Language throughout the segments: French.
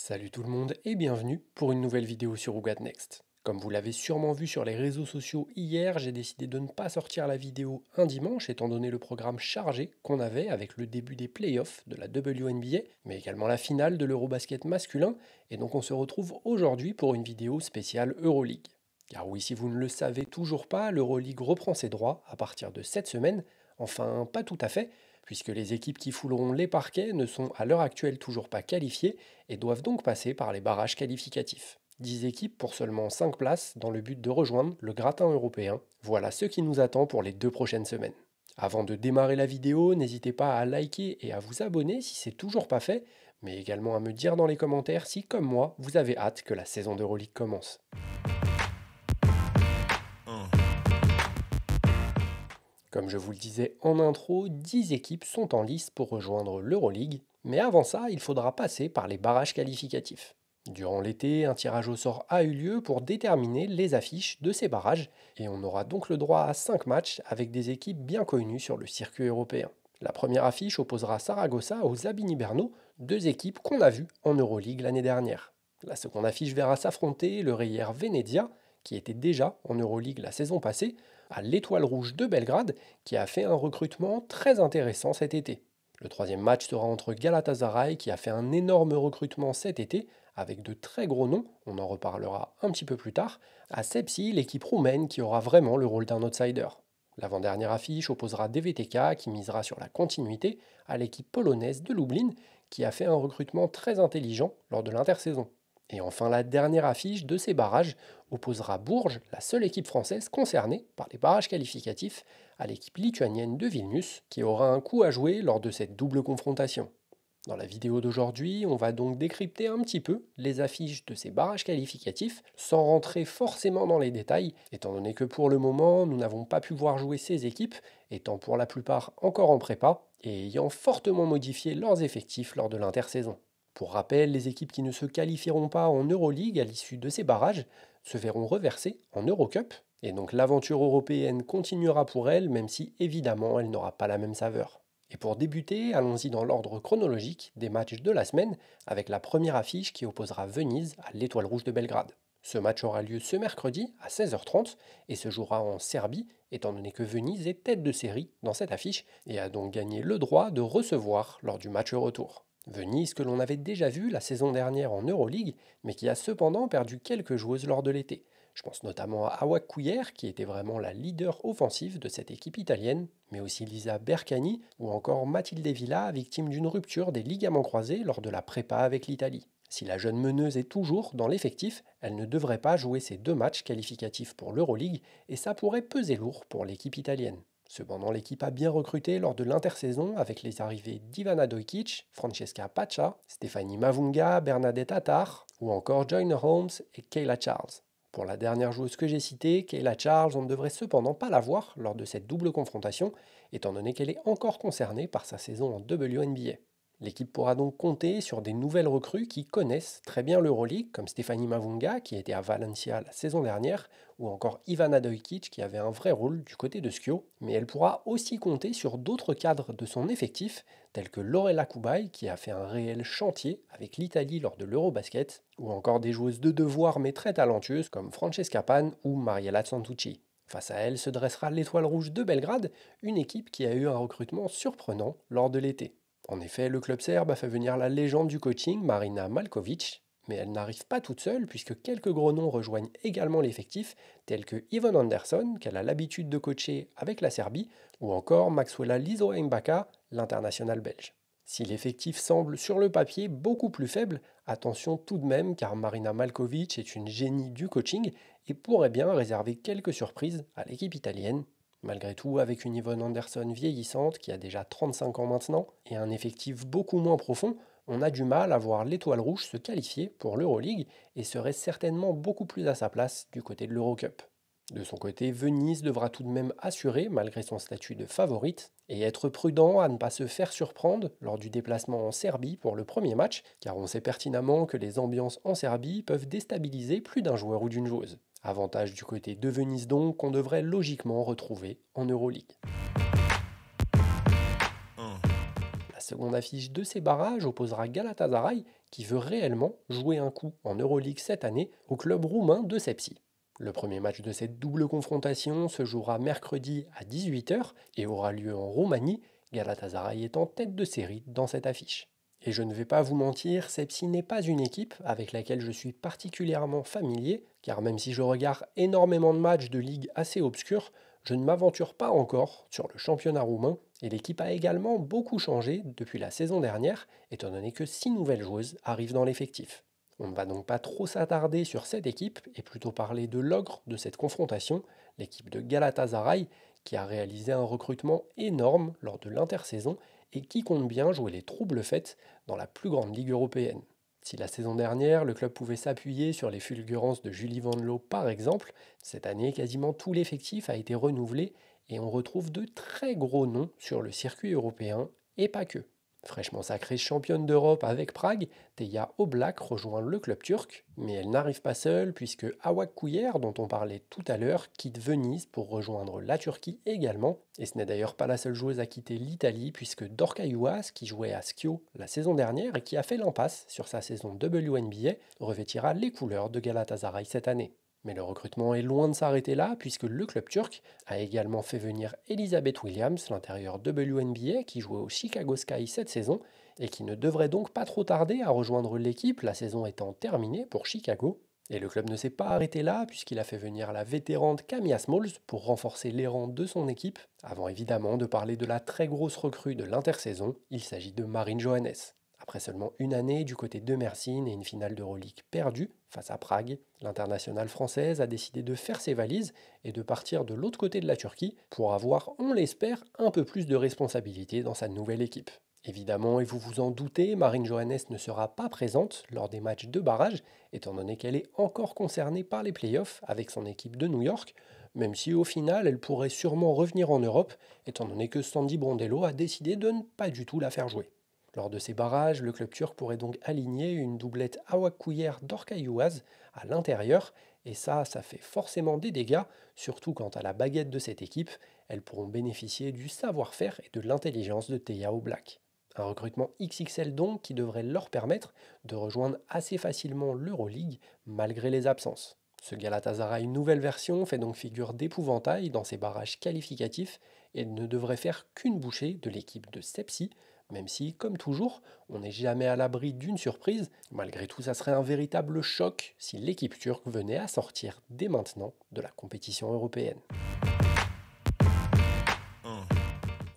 Salut tout le monde et bienvenue pour une nouvelle vidéo sur Who Got Next. Comme vous l'avez sûrement vu sur les réseaux sociaux hier, j'ai décidé de ne pas sortir la vidéo un dimanche étant donné le programme chargé qu'on avait avec le début des playoffs de la WNBA, mais également la finale de l'Eurobasket masculin, et donc on se retrouve aujourd'hui pour une vidéo spéciale Euroleague. Car oui, si vous ne le savez toujours pas, l'Euroleague reprend ses droits à partir de cette semaine, enfin pas tout à fait, puisque les équipes qui fouleront les parquets ne sont à l'heure actuelle toujours pas qualifiées et doivent donc passer par les barrages qualificatifs. 10 équipes pour seulement 5 places dans le but de rejoindre le gratin européen. Voilà ce qui nous attend pour les 2 prochaines semaines. Avant de démarrer la vidéo, n'hésitez pas à liker et à vous abonner si c'est toujours pas fait, mais également à me dire dans les commentaires si, comme moi, vous avez hâte que la saison d'Euroleague commence. Comme je vous le disais en intro, 10 équipes sont en lice pour rejoindre l'Euroleague, mais avant ça, il faudra passer par les barrages qualificatifs. Durant l'été, un tirage au sort a eu lieu pour déterminer les affiches de ces barrages, et on aura donc le droit à 5 matchs avec des équipes bien connues sur le circuit européen. La première affiche opposera Saragossa aux Zabini Brno, deux équipes qu'on a vues en Euroleague l'année dernière. La seconde affiche verra s'affronter le Reyer Venezia, qui était déjà en Euroleague la saison passée, à l'Étoile Rouge de Belgrade, qui a fait un recrutement très intéressant cet été. Le troisième match sera entre Galatasaray, qui a fait un énorme recrutement cet été, avec de très gros noms, on en reparlera un petit peu plus tard, à Sepsi, l'équipe roumaine qui aura vraiment le rôle d'un outsider. L'avant-dernière affiche opposera DVTK, qui misera sur la continuité, à l'équipe polonaise de Lublin, qui a fait un recrutement très intelligent lors de l'intersaison. Et enfin, la dernière affiche de ces barrages opposera Bourges, la seule équipe française concernée par les barrages qualificatifs, à l'équipe lituanienne de Vilnius, qui aura un coup à jouer lors de cette double confrontation. Dans la vidéo d'aujourd'hui, on va donc décrypter un petit peu les affiches de ces barrages qualificatifs, sans rentrer forcément dans les détails, étant donné que pour le moment, nous n'avons pas pu voir jouer ces équipes, étant pour la plupart encore en prépa, et ayant fortement modifié leurs effectifs lors de l'intersaison. Pour rappel, les équipes qui ne se qualifieront pas en Euroleague à l'issue de ces barrages se verront reversées en Eurocup, et donc l'aventure européenne continuera pour elles, même si évidemment elle n'aura pas la même saveur. Et pour débuter, allons-y dans l'ordre chronologique des matchs de la semaine, avec la première affiche qui opposera Venise à l'Étoile Rouge de Belgrade. Ce match aura lieu ce mercredi à 16h30 et se jouera en Serbie, étant donné que Venise est tête de série dans cette affiche et a donc gagné le droit de recevoir lors du match retour. Venise que l'on avait déjà vu la saison dernière en Euroleague, mais qui a cependant perdu quelques joueuses lors de l'été. Je pense notamment à Awak Couillère, qui était vraiment la leader offensive de cette équipe italienne, mais aussi Lisa Bercani ou encore Mathilde Villa, victime d'une rupture des ligaments croisés lors de la prépa avec l'Italie. Si la jeune meneuse est toujours dans l'effectif, elle ne devrait pas jouer ces 2 matchs qualificatifs pour l'Euroleague, et ça pourrait peser lourd pour l'équipe italienne. Cependant, l'équipe a bien recruté lors de l'intersaison avec les arrivées d'Ivana Dojkic, Francesca Pacha, Stéphanie Mavunga, Bernadette Attar ou encore Joyner Holmes et Kayla Charles. Pour la dernière joueuse que j'ai citée, Kayla Charles, on ne devrait cependant pas la voir lors de cette double confrontation, étant donné qu'elle est encore concernée par sa saison en WNBA. L'équipe pourra donc compter sur des nouvelles recrues qui connaissent très bien l'Euroleague, comme Stéphanie Mavunga, qui était à Valencia la saison dernière, ou encore Ivana Dojkic, qui avait un vrai rôle du côté de Skio, mais elle pourra aussi compter sur d'autres cadres de son effectif, tels que Lorella Kubai, qui a fait un réel chantier avec l'Italie lors de l'Eurobasket, ou encore des joueuses de devoir mais très talentueuses comme Francesca Pan ou Mariella Santucci. Face à elle se dressera l'Étoile Rouge de Belgrade, une équipe qui a eu un recrutement surprenant lors de l'été. En effet, le club serbe a fait venir la légende du coaching, Marina Malkovic, mais elle n'arrive pas toute seule puisque quelques gros noms rejoignent également l'effectif, tels que Yvonne Anderson, qu'elle a l'habitude de coacher avec la Serbie, ou encore Maxwella Lizo-Mbaka, l'international belge. Si l'effectif semble sur le papier beaucoup plus faible, attention tout de même car Marina Malkovic est une génie du coaching et pourrait bien réserver quelques surprises à l'équipe italienne. Malgré tout, avec une Yvonne Anderson vieillissante qui a déjà 35 ans maintenant et un effectif beaucoup moins profond, on a du mal à voir l'Étoile Rouge se qualifier pour l'Euroleague et serait certainement beaucoup plus à sa place du côté de l'Eurocup. De son côté, Venise devra tout de même assurer, malgré son statut de favorite, et être prudent à ne pas se faire surprendre lors du déplacement en Serbie pour le premier match, car on sait pertinemment que les ambiances en Serbie peuvent déstabiliser plus d'un joueur ou d'une joueuse. Avantage du côté de Venise donc qu'on devrait logiquement retrouver en Euroleague. seconde affiche de ces barrages opposera Galatasaray, qui veut réellement jouer un coup en Euroleague cette année, au club roumain de Sepsi. Le premier match de cette double confrontation se jouera mercredi à 18 h et aura lieu en Roumanie, Galatasaray est en tête de série dans cette affiche. Et je ne vais pas vous mentir, Sepsi n'est pas une équipe avec laquelle je suis particulièrement familier, car même si je regarde énormément de matchs de ligue assez obscurs, je ne m'aventure pas encore sur le championnat roumain, et l'équipe a également beaucoup changé depuis la saison dernière, étant donné que 6 nouvelles joueuses arrivent dans l'effectif. On ne va donc pas trop s'attarder sur cette équipe et plutôt parler de l'ogre de cette confrontation, l'équipe de Galatasaray, qui a réalisé un recrutement énorme lors de l'intersaison et qui compte bien jouer les troubles faites dans la plus grande ligue européenne. Si la saison dernière, le club pouvait s'appuyer sur les fulgurances de Julie Van Loo par exemple, cette année, quasiment tout l'effectif a été renouvelé et on retrouve de très gros noms sur le circuit européen et pas que. Fraîchement sacrée championne d'Europe avec Prague, Teya Oblak rejoint le club turc, mais elle n'arrive pas seule puisque Awak Kuyer, dont on parlait tout à l'heure, quitte Venise pour rejoindre la Turquie également. Et ce n'est d'ailleurs pas la seule joueuse à quitter l'Italie puisque Dorka Youas, qui jouait à Schio la saison dernière et qui a fait l'impasse sur sa saison WNBA, revêtira les couleurs de Galatasaray cette année. Mais le recrutement est loin de s'arrêter là, puisque le club turc a également fait venir Elizabeth Williams, l'intérieur WNBA, qui jouait au Chicago Sky cette saison, et qui ne devrait donc pas trop tarder à rejoindre l'équipe, la saison étant terminée pour Chicago. Et le club ne s'est pas arrêté là, puisqu'il a fait venir la vétérante Camilla Smalls pour renforcer les rangs de son équipe, avant évidemment de parler de la très grosse recrue de l'intersaison, il s'agit de Marine Johannes. Après seulement une année du côté de Mersin et une finale d'Euroleague perdue face à Prague, l'internationale française a décidé de faire ses valises et de partir de l'autre côté de la Turquie pour avoir, on l'espère, un peu plus de responsabilité dans sa nouvelle équipe. Évidemment, et vous vous en doutez, Marine Johannes ne sera pas présente lors des matchs de barrage, étant donné qu'elle est encore concernée par les playoffs avec son équipe de New York, même si au final elle pourrait sûrement revenir en Europe, étant donné que Sandy Brondello a décidé de ne pas du tout la faire jouer. Lors de ces barrages, le club turc pourrait donc aligner une doublette Awak Kuyer Dorka Youaz à l'intérieur, et ça fait forcément des dégâts, surtout quant à la baguette de cette équipe, elles pourront bénéficier du savoir-faire et de l'intelligence de Teya Oblak. Un recrutement XXL donc qui devrait leur permettre de rejoindre assez facilement l'Euroleague malgré les absences. Ce Galatasaray nouvelle version fait donc figure d'épouvantail dans ces barrages qualificatifs et ne devrait faire qu'une bouchée de l'équipe de Sepsi, même si, comme toujours, on n'est jamais à l'abri d'une surprise. Malgré tout, ça serait un véritable choc si l'équipe turque venait à sortir dès maintenant de la compétition européenne.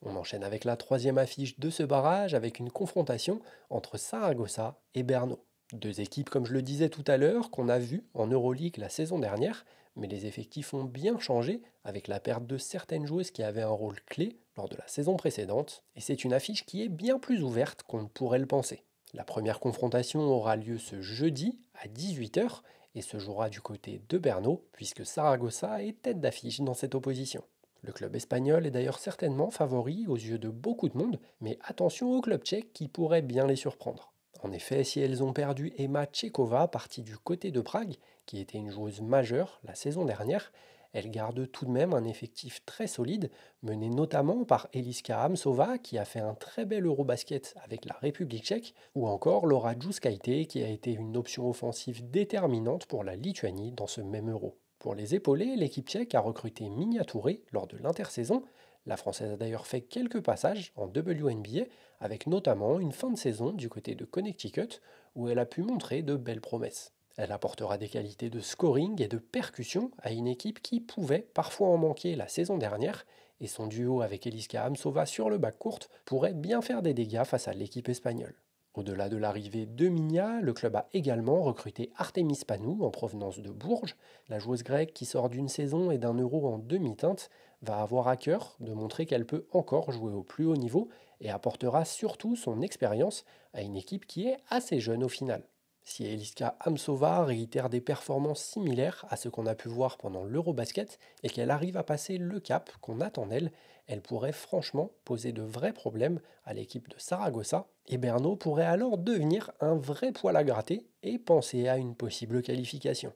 On enchaîne avec la troisième affiche de ce barrage avec une confrontation entre Saragossa et Brno. Deux équipes, comme je le disais tout à l'heure, qu'on a vues en Euroleague la saison dernière, mais les effectifs ont bien changé avec la perte de certaines joueuses qui avaient un rôle clé lors de la saison précédente, et c'est une affiche qui est bien plus ouverte qu'on ne pourrait le penser. La première confrontation aura lieu ce jeudi à 18 h et se jouera du côté de Brno, puisque Saragossa est tête d'affiche dans cette opposition. Le club espagnol est d'ailleurs certainement favori aux yeux de beaucoup de monde, mais attention au club tchèque qui pourrait bien les surprendre. En effet, si elles ont perdu Emma Tchekova, partie du côté de Prague, qui était une joueuse majeure la saison dernière, elles gardent tout de même un effectif très solide, mené notamment par Eliska Hamsova, qui a fait un très bel Eurobasket avec la République tchèque, ou encore Laura Djouskaite, qui a été une option offensive déterminante pour la Lituanie dans ce même Euro. Pour les épauler, l'équipe tchèque a recruté Minia Touré lors de l'intersaison. La Française a d'ailleurs fait quelques passages en WNBA, avec notamment une fin de saison du côté de Connecticut, où elle a pu montrer de belles promesses. Elle apportera des qualités de scoring et de percussion à une équipe qui pouvait parfois en manquer la saison dernière, et son duo avec Eliska Hamsova sur le backcourt pourrait bien faire des dégâts face à l'équipe espagnole. Au-delà de l'arrivée de Minia, le club a également recruté Artemis Panou en provenance de Bourges. La joueuse grecque qui sort d'une saison et d'un euro en demi-teinte va avoir à cœur de montrer qu'elle peut encore jouer au plus haut niveau et apportera surtout son expérience à une équipe qui est assez jeune au final. Si Eliska Hamsova réitère des performances similaires à ce qu'on a pu voir pendant l'Eurobasket et qu'elle arrive à passer le cap qu'on attend d'elle, elle pourrait franchement poser de vrais problèmes à l'équipe de Saragossa et Brno pourrait alors devenir un vrai poil à gratter et penser à une possible qualification.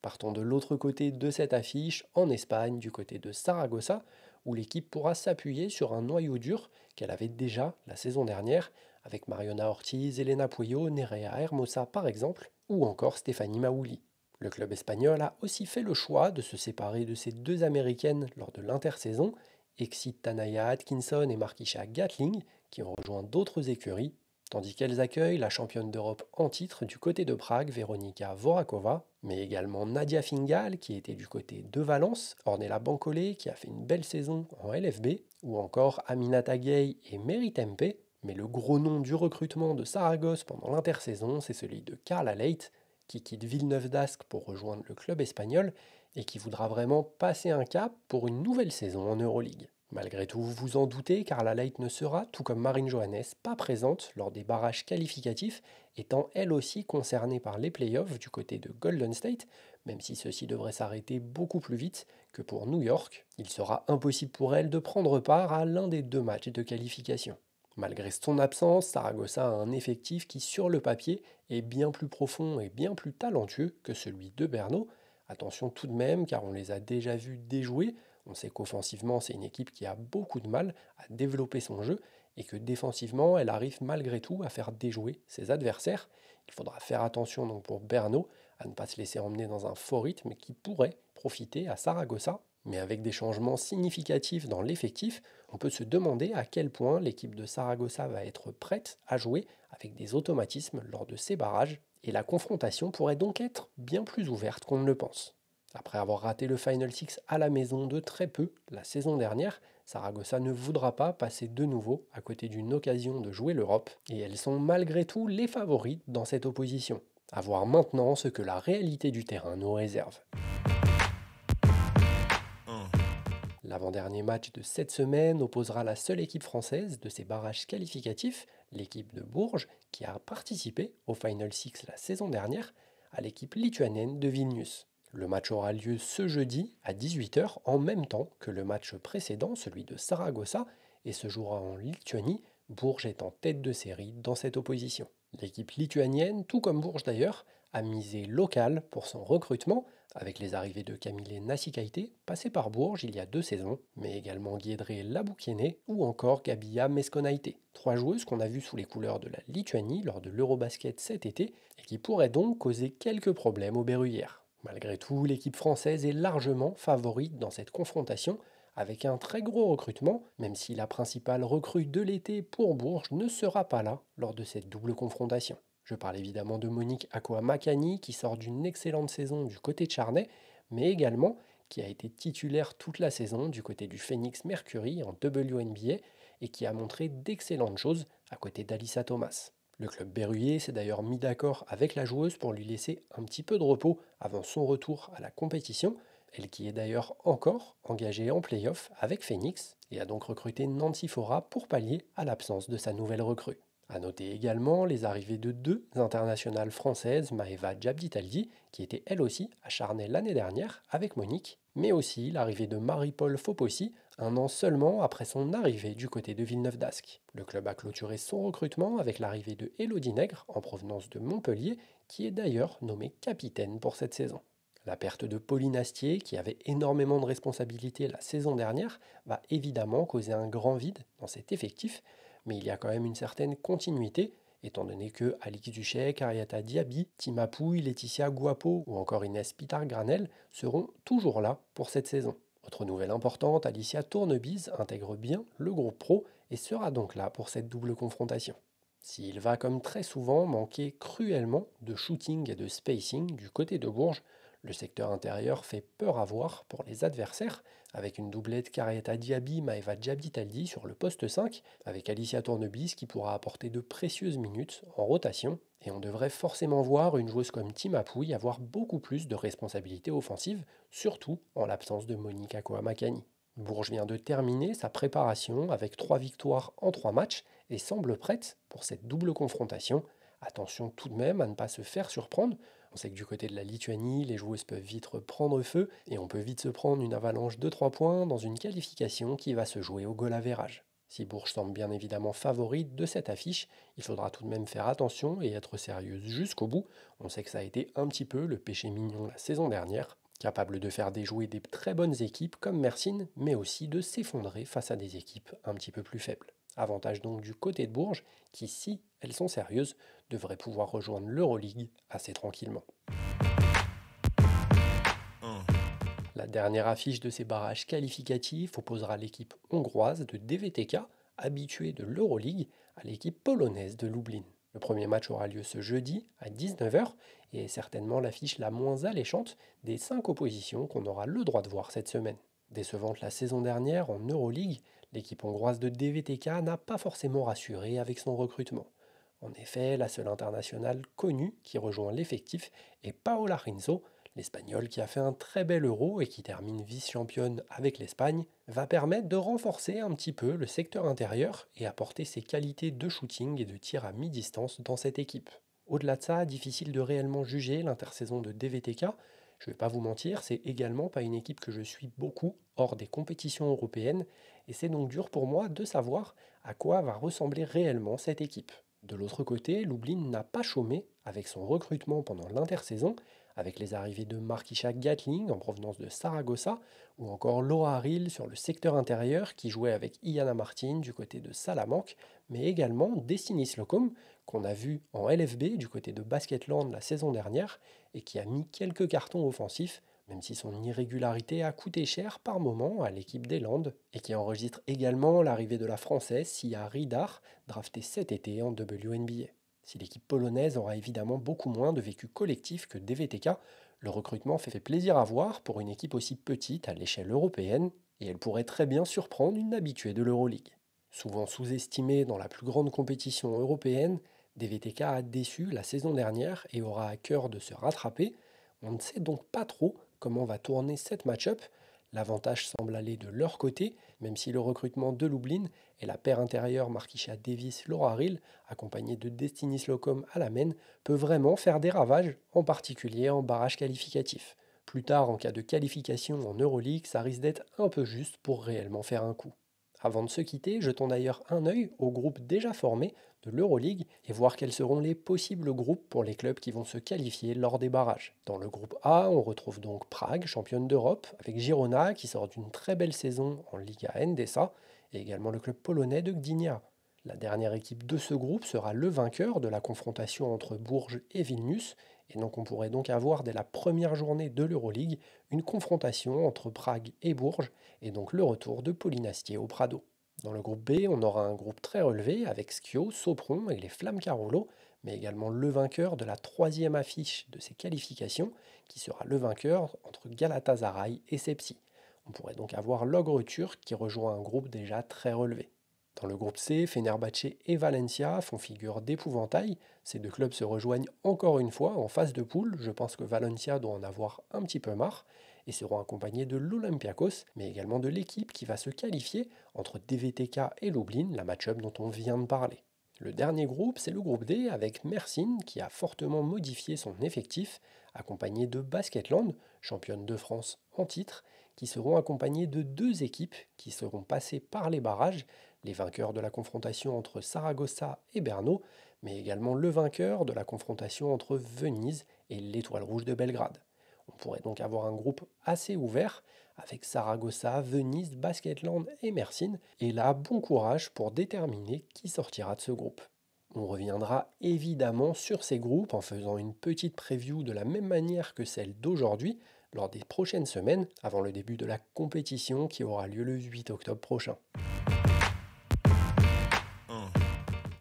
Partons de l'autre côté de cette affiche, en Espagne, du côté de Saragossa, où l'équipe pourra s'appuyer sur un noyau dur qu'elle avait déjà la saison dernière, avec Mariona Ortiz, Elena Pueyo, Nerea Hermosa par exemple, ou encore Stéphanie Maouli. Le club espagnol a aussi fait le choix de se séparer de ces deux américaines lors de l'intersaison, Exit Tanaya Atkinson et Markisha Gatling, qui ont rejoint d'autres écuries, tandis qu'elles accueillent la championne d'Europe en titre du côté de Prague, Veronika Vorakova, mais également Nadia Fingal, qui était du côté de Valence, Ornella Bancolé, qui a fait une belle saison en LFB, ou encore Aminata Gay et Mary Tempe. Mais le gros nom du recrutement de Saragosse pendant l'intersaison, c'est celui de Carla Leight, qui quitte Villeneuve d'Ascq pour rejoindre le club espagnol et qui voudra vraiment passer un cap pour une nouvelle saison en Euroleague. Malgré tout, vous vous en doutez, Carla Leight ne sera, tout comme Marine Johannes, pas présente lors des barrages qualificatifs, étant elle aussi concernée par les playoffs du côté de Golden State, même si ceci devrait s'arrêter beaucoup plus vite que pour New York. Il sera impossible pour elle de prendre part à l'un des deux matchs de qualification. Malgré son absence, Saragossa a un effectif qui, sur le papier, est bien plus profond et bien plus talentueux que celui de Brno. Attention tout de même, car on les a déjà vus déjouer. On sait qu'offensivement, c'est une équipe qui a beaucoup de mal à développer son jeu et que défensivement, elle arrive malgré tout à faire déjouer ses adversaires. Il faudra faire attention donc pour Brno à ne pas se laisser emmener dans un faux rythme qui pourrait profiter à Saragossa. Mais avec des changements significatifs dans l'effectif, on peut se demander à quel point l'équipe de Saragossa va être prête à jouer avec des automatismes lors de ces barrages, et la confrontation pourrait donc être bien plus ouverte qu'on ne le pense. Après avoir raté le Final Six à la maison de très peu la saison dernière, Saragossa ne voudra pas passer de nouveau à côté d'une occasion de jouer l'Europe, et elles sont malgré tout les favorites dans cette opposition. À voir maintenant ce que la réalité du terrain nous réserve. L'avant-dernier match de cette semaine opposera la seule équipe française de ces barrages qualificatifs, l'équipe de Bourges, qui a participé au Final Six la saison dernière, à l'équipe lituanienne de Vilnius. Le match aura lieu ce jeudi à 18 h en même temps que le match précédent, celui de Saragossa, et se jouera en Lituanie, Bourges est en tête de série dans cette opposition. L'équipe lituanienne, tout comme Bourges d'ailleurs, a misé local pour son recrutement, avec les arrivées de Camille Nassikaite, passé par Bourges il y a 2 saisons, mais également Guédré Laboukiene ou encore Gabia Meskonaite. 3 joueuses qu'on a vues sous les couleurs de la Lituanie lors de l'Eurobasket cet été et qui pourraient donc causer quelques problèmes aux Berruyères. Malgré tout, l'équipe française est largement favorite dans cette confrontation, avec un très gros recrutement, même si la principale recrue de l'été pour Bourges ne sera pas là lors de cette double confrontation. Je parle évidemment de Monique Akua-Makani qui sort d'une excellente saison du côté de Charnay, mais également qui a été titulaire toute la saison du côté du Phoenix Mercury en WNBA et qui a montré d'excellentes choses à côté d'Alyssa Thomas. Le club berruyer s'est d'ailleurs mis d'accord avec la joueuse pour lui laisser un petit peu de repos avant son retour à la compétition, elle qui est d'ailleurs encore engagée en play-off avec Phoenix et a donc recruté Nancy Fora pour pallier à l'absence de sa nouvelle recrue. A noter également les arrivées de 2 internationales françaises, Maeva Djabditaldi, qui était elle aussi à Charnay l'année dernière avec Monique, mais aussi l'arrivée de Marie-Paul Fopossi, un an seulement après son arrivée du côté de Villeneuve d'Ascq. Le club a clôturé son recrutement avec l'arrivée de Elodie Nègre en provenance de Montpellier, qui est d'ailleurs nommée capitaine pour cette saison. La perte de Pauline Astier, qui avait énormément de responsabilités la saison dernière, va évidemment causer un grand vide dans cet effectif, mais il y a quand même une certaine continuité, étant donné que Alix Duchesne, Ariata Diaby, Tima Pouille, Laetitia Guapo ou encore Inès Pitar-Granel seront toujours là pour cette saison. Autre nouvelle importante, Alicia Tournebise intègre bien le groupe pro et sera donc là pour cette double confrontation. S'il va comme très souvent manquer cruellement de shooting et de spacing du côté de Bourges, le secteur intérieur fait peur à voir pour les adversaires, avec une doublette Kariata Diaby, Maeva Djabditaldi sur le poste 5, avec Alicia Tournebis qui pourra apporter de précieuses minutes en rotation, et on devrait forcément voir une joueuse comme Tima Pouille avoir beaucoup plus de responsabilités offensives, surtout en l'absence de Monica Koamakani. Bourges vient de terminer sa préparation avec 3 victoires en 3 matchs et semble prête pour cette double confrontation. Attention tout de même à ne pas se faire surprendre. On sait que du côté de la Lituanie, les joueuses peuvent vite prendre feu et on peut vite se prendre une avalanche de 3 points dans une qualification qui va se jouer au goal average. Si Bourges semble bien évidemment favorite de cette affiche, il faudra tout de même faire attention et être sérieuse jusqu'au bout. On sait que ça a été un petit peu le péché mignon la saison dernière. capable de faire déjouer des très bonnes équipes comme Mersin, mais aussi de s'effondrer face à des équipes un petit peu plus faibles. Avantage donc du côté de Bourges, qui, si elles sont sérieuses, devraient pouvoir rejoindre l'Euroleague assez tranquillement. La dernière affiche de ces barrages qualificatifs opposera l'équipe hongroise de DVTK, habituée de l'Euroleague, à l'équipe polonaise de Lublin. Le premier match aura lieu ce jeudi à 19 h et est certainement l'affiche la moins alléchante des 5 oppositions qu'on aura le droit de voir cette semaine. Décevante la saison dernière en Euroleague, l'équipe hongroise de DVTK n'a pas forcément rassuré avec son recrutement. En effet, la seule internationale connue qui rejoint l'effectif est Paola Rinzo, l'Espagnole qui a fait un très bel Euro et qui termine vice-championne avec l'Espagne, va permettre de renforcer un petit peu le secteur intérieur et apporter ses qualités de shooting et de tir à mi-distance dans cette équipe. Au-delà de ça, difficile de réellement juger l'intersaison de DVTK. Je ne vais pas vous mentir, c'est également pas une équipe que je suis beaucoup hors des compétitions européennes et c'est donc dur pour moi de savoir à quoi va ressembler réellement cette équipe. De l'autre côté, Lublin n'a pas chômé avec son recrutement pendant l'intersaison, avec les arrivées de Markisha Gatling en provenance de Saragossa, ou encore Laura Haril sur le secteur intérieur qui jouait avec Iana Martin du côté de Salamanque, mais également Destiny Slocum, qu'on a vu en LFB du côté de Basketland la saison dernière, et qui a mis quelques cartons offensifs, même si son irrégularité a coûté cher par moment à l'équipe des Landes, et qui enregistre également l'arrivée de la Française Sia Ridar, draftée cet été en WNBA. Si l'équipe polonaise aura évidemment beaucoup moins de vécu collectif que DVTK, le recrutement fait plaisir à voir pour une équipe aussi petite à l'échelle européenne, et elle pourrait très bien surprendre une habituée de l'Euroleague. Souvent sous-estimée dans la plus grande compétition européenne, DVTK a déçu la saison dernière et aura à cœur de se rattraper. On ne sait donc pas trop comment va tourner cette match-up. L'avantage semble aller de leur côté, même si le recrutement de Lublin et la paire intérieure Markisha Davis-Laura Haril, accompagnée de Destiny Slocum à la main, peut vraiment faire des ravages, en particulier en barrage qualificatif. Plus tard, en cas de qualification en Euroleague, ça risque d'être un peu juste pour réellement faire un coup. Avant de se quitter, jetons d'ailleurs un œil au groupe déjà formé de l'Euroleague et voir quels seront les possibles groupes pour les clubs qui vont se qualifier lors des barrages. Dans le groupe A, on retrouve donc Prague, championne d'Europe, avec Girona qui sort d'une très belle saison en Liga Endesa, et également le club polonais de Gdynia. La dernière équipe de ce groupe sera le vainqueur de la confrontation entre Bourges et Vilnius, et donc on pourrait donc avoir dès la première journée de l'Euroleague une confrontation entre Prague et Bourges, et donc le retour de Polinastier au Prado. Dans le groupe B, on aura un groupe très relevé avec Schio, Sopron et les Flammes Carolo, mais également le vainqueur de la troisième affiche de ces qualifications, qui sera le vainqueur entre Galatasaray et Sepsi. On pourrait donc avoir l'Ogre turc qui rejoint un groupe déjà très relevé. Dans le groupe C, Fenerbahçe et Valencia font figure d'épouvantail. Ces deux clubs se rejoignent encore une fois en phase de poule. Je pense que Valencia doit en avoir un petit peu marre et seront accompagnés de l'Olympiakos, mais également de l'équipe qui va se qualifier entre DVTK et Lublin, la match-up dont on vient de parler. Le dernier groupe, c'est le groupe D avec Mersin qui a fortement modifié son effectif, accompagné de Basketland, championne de France en titre, qui seront accompagnés de deux équipes qui seront passées par les barrages, les vainqueurs de la confrontation entre Saragossa et Brno, mais également le vainqueur de la confrontation entre Venise et l'Étoile Rouge de Belgrade. On pourrait donc avoir un groupe assez ouvert avec Saragossa, Venise, Basketland et Mersin, et là, bon courage pour déterminer qui sortira de ce groupe. On reviendra évidemment sur ces groupes en faisant une petite preview de la même manière que celle d'aujourd'hui lors des prochaines semaines avant le début de la compétition qui aura lieu le 8 octobre prochain.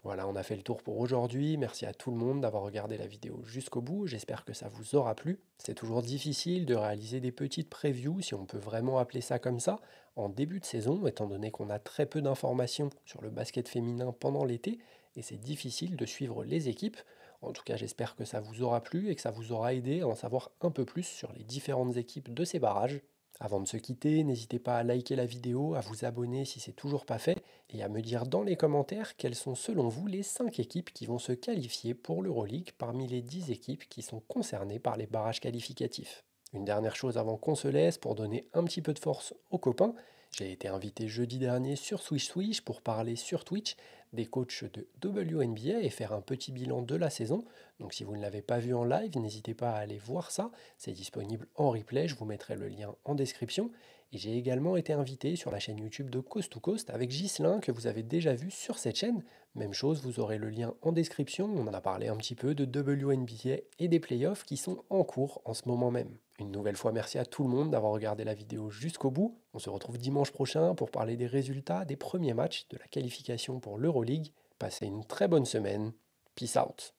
Voilà, on a fait le tour pour aujourd'hui. Merci à tout le monde d'avoir regardé la vidéo jusqu'au bout. J'espère que ça vous aura plu. C'est toujours difficile de réaliser des petites previews, si on peut vraiment appeler ça comme ça, en début de saison, étant donné qu'on a très peu d'informations sur le basket féminin pendant l'été, et c'est difficile de suivre les équipes. En tout cas, j'espère que ça vous aura plu et que ça vous aura aidé à en savoir un peu plus sur les différentes équipes de ces barrages. Avant de se quitter, n'hésitez pas à liker la vidéo, à vous abonner si c'est toujours pas fait, et à me dire dans les commentaires quelles sont selon vous les 5 équipes qui vont se qualifier pour l'Euroleague parmi les 10 équipes qui sont concernées par les barrages qualificatifs. Une dernière chose avant qu'on se laisse, pour donner un petit peu de force aux copains, J'ai été invité jeudi dernier sur Swish Swish pour parler sur Twitch des coachs de WNBA et faire un petit bilan de la saison. Donc si vous ne l'avez pas vu en live, n'hésitez pas à aller voir ça. C'est disponible en replay, je vous mettrai le lien en description. Et j'ai également été invité sur la chaîne YouTube de Coast to Coast avec Ghislain que vous avez déjà vu sur cette chaîne. Même chose, vous aurez le lien en description. On en a parlé un petit peu de WNBA et des playoffs qui sont en cours en ce moment même. Une nouvelle fois, merci à tout le monde d'avoir regardé la vidéo jusqu'au bout. On se retrouve dimanche prochain pour parler des résultats des premiers matchs de la qualification pour l'Euroleague. Passez une très bonne semaine. Peace out.